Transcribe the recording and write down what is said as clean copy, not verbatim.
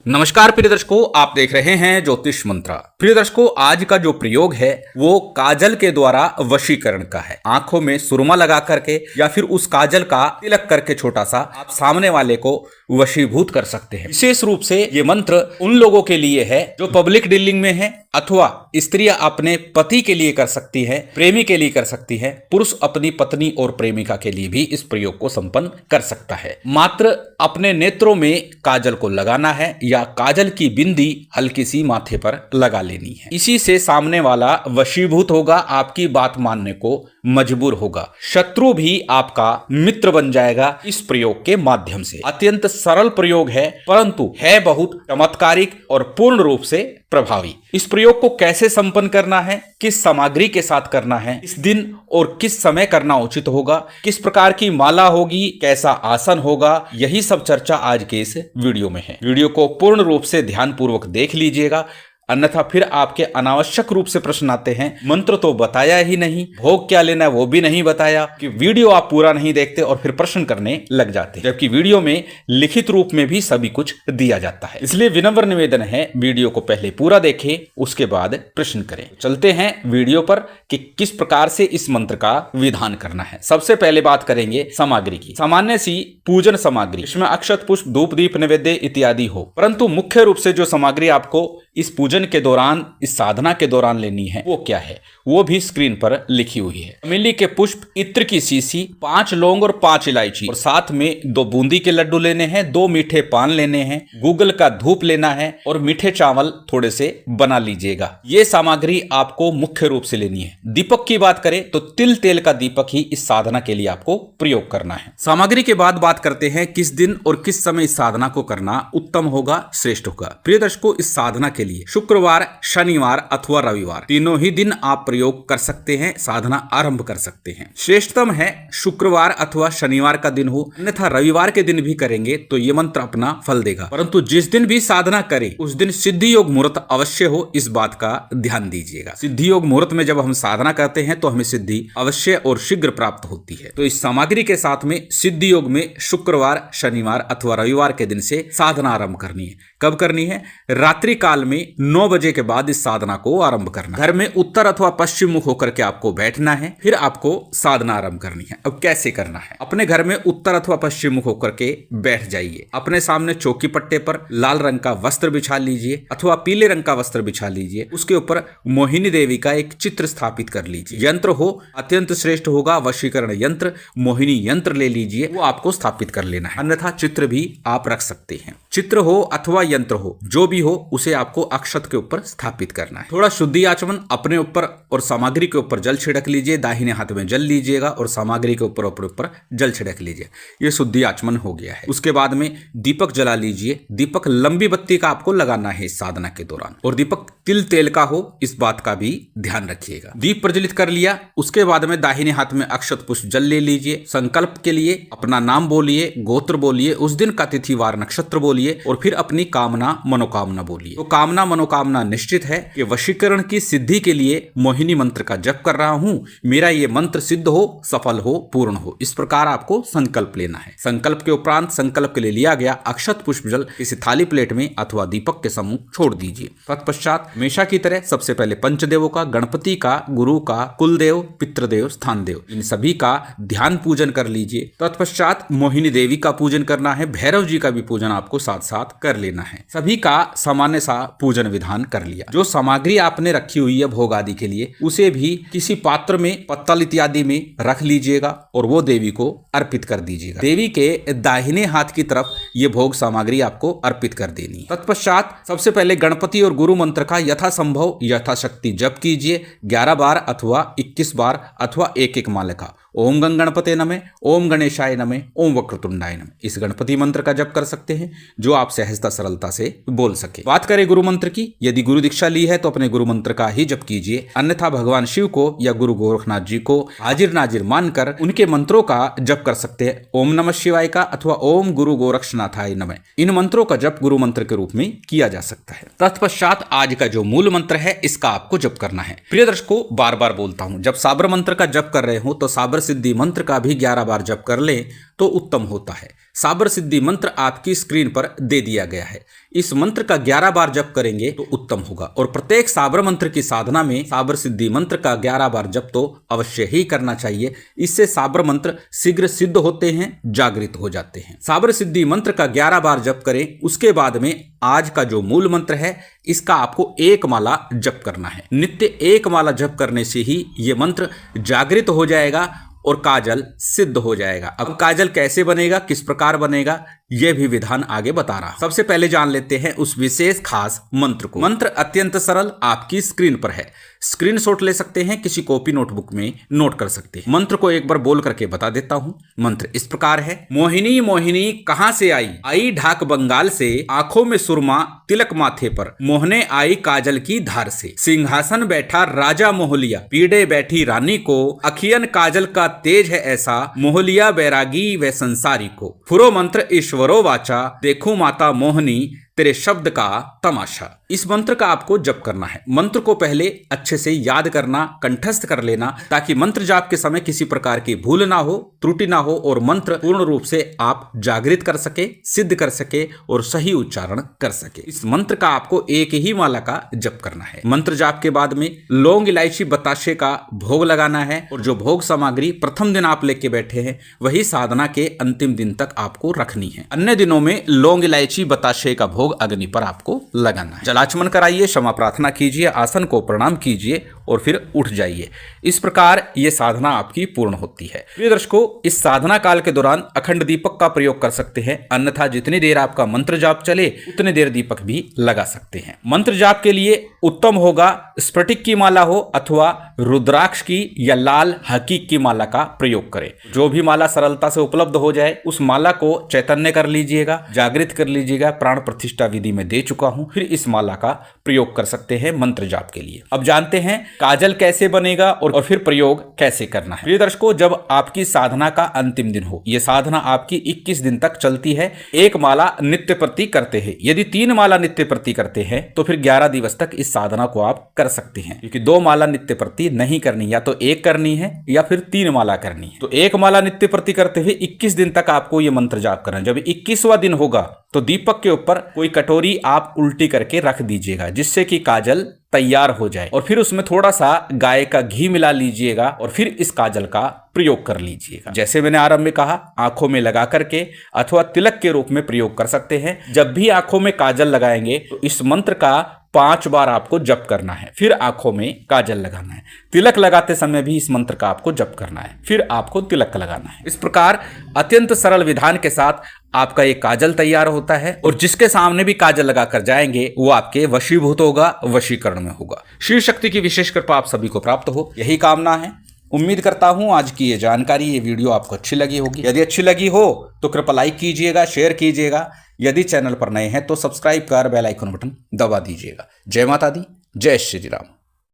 नमस्कार प्रिय दर्शकों, आप देख रहे हैं ज्योतिष मंत्रा। प्रिय दर्शकों, आज का जो प्रयोग है वो काजल के द्वारा वशीकरण का है। आंखों में सुरमा लगा करके या फिर उस काजल का तिलक करके छोटा सा आप सामने वाले को वशीभूत कर सकते हैं। विशेष रूप से ये मंत्र उन लोगों के लिए है जो पब्लिक डीलिंग में है, अथवा स्त्रियां अपने पति के लिए कर सकती है, प्रेमी के लिए कर सकती है, पुरुष अपनी पत्नी और प्रेमिका के लिए भी इस प्रयोग को संपन्न कर सकता है। मात्र अपने नेत्रों में काजल को लगाना है या काजल की बिंदी हल्की सी माथे पर लगा लेनी है। इसी से सामने वाला वशीभूत होगा, आपकी बात मानने को मजबूर होगा, शत्रु भी आपका मित्र बन जाएगा इस प्रयोग के माध्यम से। अत्यंत सरल प्रयोग है, परंतु है बहुत चमत्कारिक और पूर्ण रूप से प्रभावी। इस प्रयोग को कैसे संपन्न करना है, किस सामग्री के साथ करना है, किस दिन और किस समय करना उचित होगा, किस प्रकार की माला होगी, कैसा आसन होगा, यही सब चर्चा आज के इस वीडियो में है। वीडियो को पूर्ण रूप से ध्यानपूर्वक देख लीजिएगा, अन्यथा फिर आपके अनावश्यक रूप से प्रश्न आते हैं, मंत्र तो बताया ही नहीं, भोग क्या लेना है वो भी नहीं बताया, कि वीडियो आप पूरा नहीं देखते और फिर प्रश्न करने लग जाते हैं, जबकि वीडियो में लिखित रूप में भी सभी कुछ दिया जाता है। इसलिए विनम्र निवेदन है, वीडियो को पहले पूरा देखें, उसके बाद प्रश्न करें। चलते हैं वीडियो पर कि किस प्रकार से इस मंत्र का विधान करना है। सबसे पहले बात करेंगे सामग्री की। सामान्य सी पूजन सामग्री, इसमें अक्षत, पुष्प, धूप, दीप, नैवेद्य इत्यादि हो, परंतु मुख्य रूप से जो सामग्री आपको इस पूजन के दौरान, इस साधना के दौरान लेनी है वो क्या है, वो भी स्क्रीन पर लिखी हुई है। चमेली के पुष्प, इत्र की शीशी, 5 लौंग और 5 इलायची, और साथ में 2 बूंदी के लड्डू लेने हैं, 2 मीठे पान लेने हैं, गूगल का धूप लेना है और मीठे चावल थोड़े से बना लीजिएगा। ये सामग्री आपको मुख्य रूप से लेनी है। दीपक की बात करें तो तिल तेल का दीपक ही इस साधना के लिए आपको प्रयोग करना है। सामग्री के बाद बात करते हैं किस दिन और किस समय इस साधना को करना उत्तम होगा, श्रेष्ठ होगा। प्रिय दर्शकों, इस साधना के लिए शुक्रवार, शनिवार अथवा रविवार, तीनों ही दिन आप प्रयोग कर सकते हैं, साधना आरंभ कर सकते हैं। श्रेष्ठतम है शुक्रवार अथवा शनिवार का दिन हो, अन्यथा रविवार के दिन भी करेंगे तो ये मंत्र अपना फल देगा। परंतु जिस दिन भी साधना करें उस दिन सिद्धि योग मुहूर्त अवश्य हो, इस बात का ध्यान दीजिएगा। सिद्धि योग मुहूर्त में जब हम साधना करते हैं तो हमें सिद्धि अवश्य और शीघ्र प्राप्त होती है। तो इस सामग्री के साथ में सिद्धि योग में शुक्रवार, शनिवार अथवा रविवार के दिन से साधना आरंभ करनी है। कब करनी है? रात्रि काल में 9 बजे के बाद इस साधना को आरंभ करना है। घर में उत्तर अथवा पश्चिम मुख होकर के आपको बैठना है, फिर आपको साधना आरंभ करनी है। अब कैसे करना है? अपने घर में उत्तर अथवा पश्चिम मुख होकर के बैठ जाइए। अपने सामने चौकी पट्टे पर लाल रंग का वस्त्र बिछा लीजिए अथवा पीले रंग का वस्त्र बिछा लीजिए। उसके ऊपर मोहिनी देवी का एक चित्र स्थापित कर लीजिए। यंत्र हो अत्यंत श्रेष्ठ होगा, वशीकरण यंत्र, मोहिनी यंत्र ले लीजिए, वो आपको स्थापित कर लेना है। अन्यथा चित्र भी आप रख सकते हैं। चित्र हो अथवा यंत्र हो, जो भी हो, उसे आपको अक्षत के ऊपर स्थापित करना है। थोड़ा शुद्धि आचमन अपने ऊपर और सामग्री के ऊपर जल छिड़क लीजिए। दाहिने हाथ में जल लीजिएगा और सामग्री के ऊपर ऊपर जल छिड़क लीजिए। ये शुद्धि आचमन हो गया है। उसके बाद में दीपक जला लीजिए। दीपक लंबी बत्ती का आपको लगाना है इस साधना के दौरान, और दीपक तिल तेल का हो, इस बात का भी ध्यान रखिएगा। दीप प्रज्वलित कर लिया, उसके बाद में दाहिने हाथ में अक्षत पुष्प जल ले लीजिए। संकल्प के लिए अपना नाम बोलिए, गोत्र बोलिए, उस दिन का तिथि वार नक्षत्र बोलिए और फिर अपनी कामना मनोकामना बोलिए। तो कामना मनोकामना निश्चित है कि वशीकरण की सिद्धि के लिए मोहिनी मंत्र का जप कर रहा हूं, मेरा ये मंत्र सिद्ध हो, सफल हो, पूर्ण हो, इस प्रकार आपको संकल्प लेना है। संकल्प के उपरांत संकल्प के लिए लिया गया अक्षत पुष्प जल किसी थाली प्लेट में अथवा दीपक के सम्मुख छोड़ दीजिए। तत्पश्चात हमेशा की तरह सबसे पहले पंचदेवों का, गणपति का, गुरु का, कुलदेव, पितृदेव, स्थान देव, इन सभी का ध्यान पूजन कर लीजिए। तत्पश्चात मोहिनी देवी का पूजन करना है, भैरव जी का भी पूजन आपको साथ साथ कर लेना है। सभी का सामान्य सा पूजन विधान कर लिया। जो सामग्री आपने रखी हुई है भोग आदि के लिए, उसे भी किसी पात्र में, पत्तल इत्यादि में रख लीजिएगा और वो देवी को अर्पित कर दीजिएगा। देवी के दाहिने हाथ की तरफ ये भोग सामग्री आपको अर्पित कर देनी है। तत्पश्चात सबसे पहले गणपति और गुरु मंत्र का यथासंभव यथाशक्ति जप कीजिए। 11 बार अथवा 21 बार अथवा एक माला का। ओम गंग गणपते नमः, ओम गणेशाय नमः, ओम वक्रतुंडाय नमः, इस गणपति मंत्र का जप कर सकते हैं, जो आप सहजता सरलता से बोल सके। बात करें गुरु मंत्र की, यदि गुरु दीक्षा ली है तो अपने गुरु मंत्र का ही जप कीजिए, अन्यथा भगवान शिव को या गुरु गोरखनाथ जी को हाजिर नाजिर मानकर उनके मंत्रों का जप कर सकते हैं। ओम नमः शिवाय का अथवा ओम गुरु गोरक्षनाथाय नमः, इन मंत्रों का जप गुरु मंत्र के रूप में किया जा सकता है। तत्पश्चात आज का जो मूल मंत्र है इसका आपको जप करना है। प्रिय दर्शकों, बार बार बोलता हूं, जब साबर मंत्र का जप कर रहे हो तो साबर सिद्धि मंत्र का भी 11 बार जप कर लें तो उत्तम होता है। साबर सिद्धि मंत्र आपकी स्क्रीन पर दे दिया गया है। इस मंत्र का 11 बार जप करेंगे तो उत्तम होगा और प्रत्येक साबर मंत्र की साधना में साबर सिद्धि मंत्र का 11 बार जप तो अवश्य ही करना चाहिए। इससे साबर मंत्र शीघ्र सिद्ध होते हैं, जागृत हो जाते हैं। साबर सिद्धि मंत्र का 11 बार जप करें। उसके बाद में आज का जो मूल मंत्र है इसका आपको एक माला जप करना है। नित्य एक माला जप करने से ही ये मंत्र जागृत हो जाएगा और काजल सिद्ध हो जाएगा। अब काजल कैसे बनेगा, किस प्रकार बनेगा, यह भी विधान आगे बता रहा। सबसे पहले जान लेते हैं उस विशेष खास मंत्र को। मंत्र अत्यंत सरल आपकी स्क्रीन पर है। स्क्रीनशॉट ले सकते हैं, किसी कॉपी नोटबुक में नोट कर सकते हैं। मंत्र को एक बार बोल करके बता देता हूं। मंत्र इस प्रकार है। मोहिनी मोहिनी कहां से आई, आई ढाक बंगाल से, आंखों में सुरमा तिलक माथे पर, मोहने आई काजल की धार से, सिंहासन बैठा राजा मोहलिया, पीड़े बैठी रानी को, अखियन काजल का तेज है ऐसा, मोहलिया बैरागी व संसारी को, फुरो मंत्र ईश्वरो वाचा, देखो माता मोहनी तेरे शब्द का तमाशा। इस मंत्र का आपको जप करना है। मंत्र को पहले अच्छे से याद करना, कंठस्थ कर लेना, ताकि मंत्र जाप के समय किसी प्रकार की भूल ना हो, त्रुटि ना हो और मंत्र पूर्ण रूप से आप जागृत कर सके, सिद्ध कर सके और सही उच्चारण कर सके। इस मंत्र का आपको एक ही माला का जप करना है। मंत्र जाप के बाद में लौंग, इलायची, बताशे का भोग लगाना है और जो भोग सामग्री प्रथम दिन आप लेके बैठे हैं वही साधना के अंतिम दिन तक आपको रखनी है। अन्य दिनों में लौंग, इलायची, बताशे का भोग अग्नि पर आपको लगाना है। जलाचमन कराइए, क्षमा प्रार्थना कीजिए, आसन को प्रणाम कीजिए और फिर उठ जाइए। इस प्रकार ये साधना आपकी पूर्ण होती है। प्रिय दर्शकों, इस साधना काल के दौरान अखंड दीपक का प्रयोग कर सकते हैं, अन्यथा जितनी देर आपका मंत्र जाप चले उतनी देर दीपक भी लगा सकते हैं। मंत्र जाप के लिए उत्तम होगा स्फटिक की माला हो अथवा रुद्राक्ष की या लाल हकीक की माला का प्रयोग करें। जो भी माला सरलता से उपलब्ध हो जाए उस माला को चैतन्य कर लीजिएगा, जागृत कर लीजिएगा। प्राण प्रतिष्ठा विधि में दे चुका हूं, फिर इस माला का प्रयोग कर सकते हैं मंत्र जाप के लिए। अब जानते हैं काजल कैसे बनेगा और फिर प्रयोग कैसे करना है। प्रिय दर्शकों, जब आपकी साधना का अंतिम दिन हो, यह साधना आपकी 21 दिन तक चलती है। एक माला नित्य प्रति करते हैं। यदि 3 माला नित्य प्रति करते हैं तो फिर 11 दिवस तक इस साधना को आप कर सकते हैं, क्योंकि 2 माला नित्य प्रति नहीं करनी, या तो 1 करनी है या फिर 3 माला करनी है। तो 1 माला नित्य प्रति करते हुए 21 दिन तक आपको यह मंत्र जाप करना है। जब 21वां दिन होगा तो दीपक के ऊपर कोई कटोरी आप उल्टी करके रख दीजिएगा, जिससे कि काजल तैयार हो जाए और फिर उसमें थोड़ा सा गाय का घी मिला लीजिएगा और फिर इस काजल का प्रयोग कर लीजिएगा। जैसे मैंने आरंभ में कहा, आंखों में लगा करके अथवा तिलक के रूप में प्रयोग कर सकते हैं। जब भी आंखों में काजल लगाएंगे तो इस मंत्र का 5 बार आपको जप करना है, फिर आंखों में काजल लगाना है। तिलक लगाते समय भी इस मंत्र का आपको जप करना है, फिर आपको तिलक लगाना है। इस प्रकार अत्यंत सरल विधान के साथ आपका ये काजल तैयार होता है और जिसके सामने भी काजल लगाकर जाएंगे वो आपके वशीभूत होगा, वशीकरण में होगा। शिव शक्ति की विशेष कृपा आप सभी को प्राप्त हो, यही कामना है। उम्मीद करता हूं आज की ये जानकारी, ये वीडियो आपको अच्छी लगी होगी। यदि अच्छी लगी हो तो कृपया लाइक कीजिएगा, शेयर कीजिएगा। यदि चैनल पर नए हैं तो सब्सक्राइब कर बेल आइकन बटन दबा दीजिएगा। जय माता दी, जय श्री राम।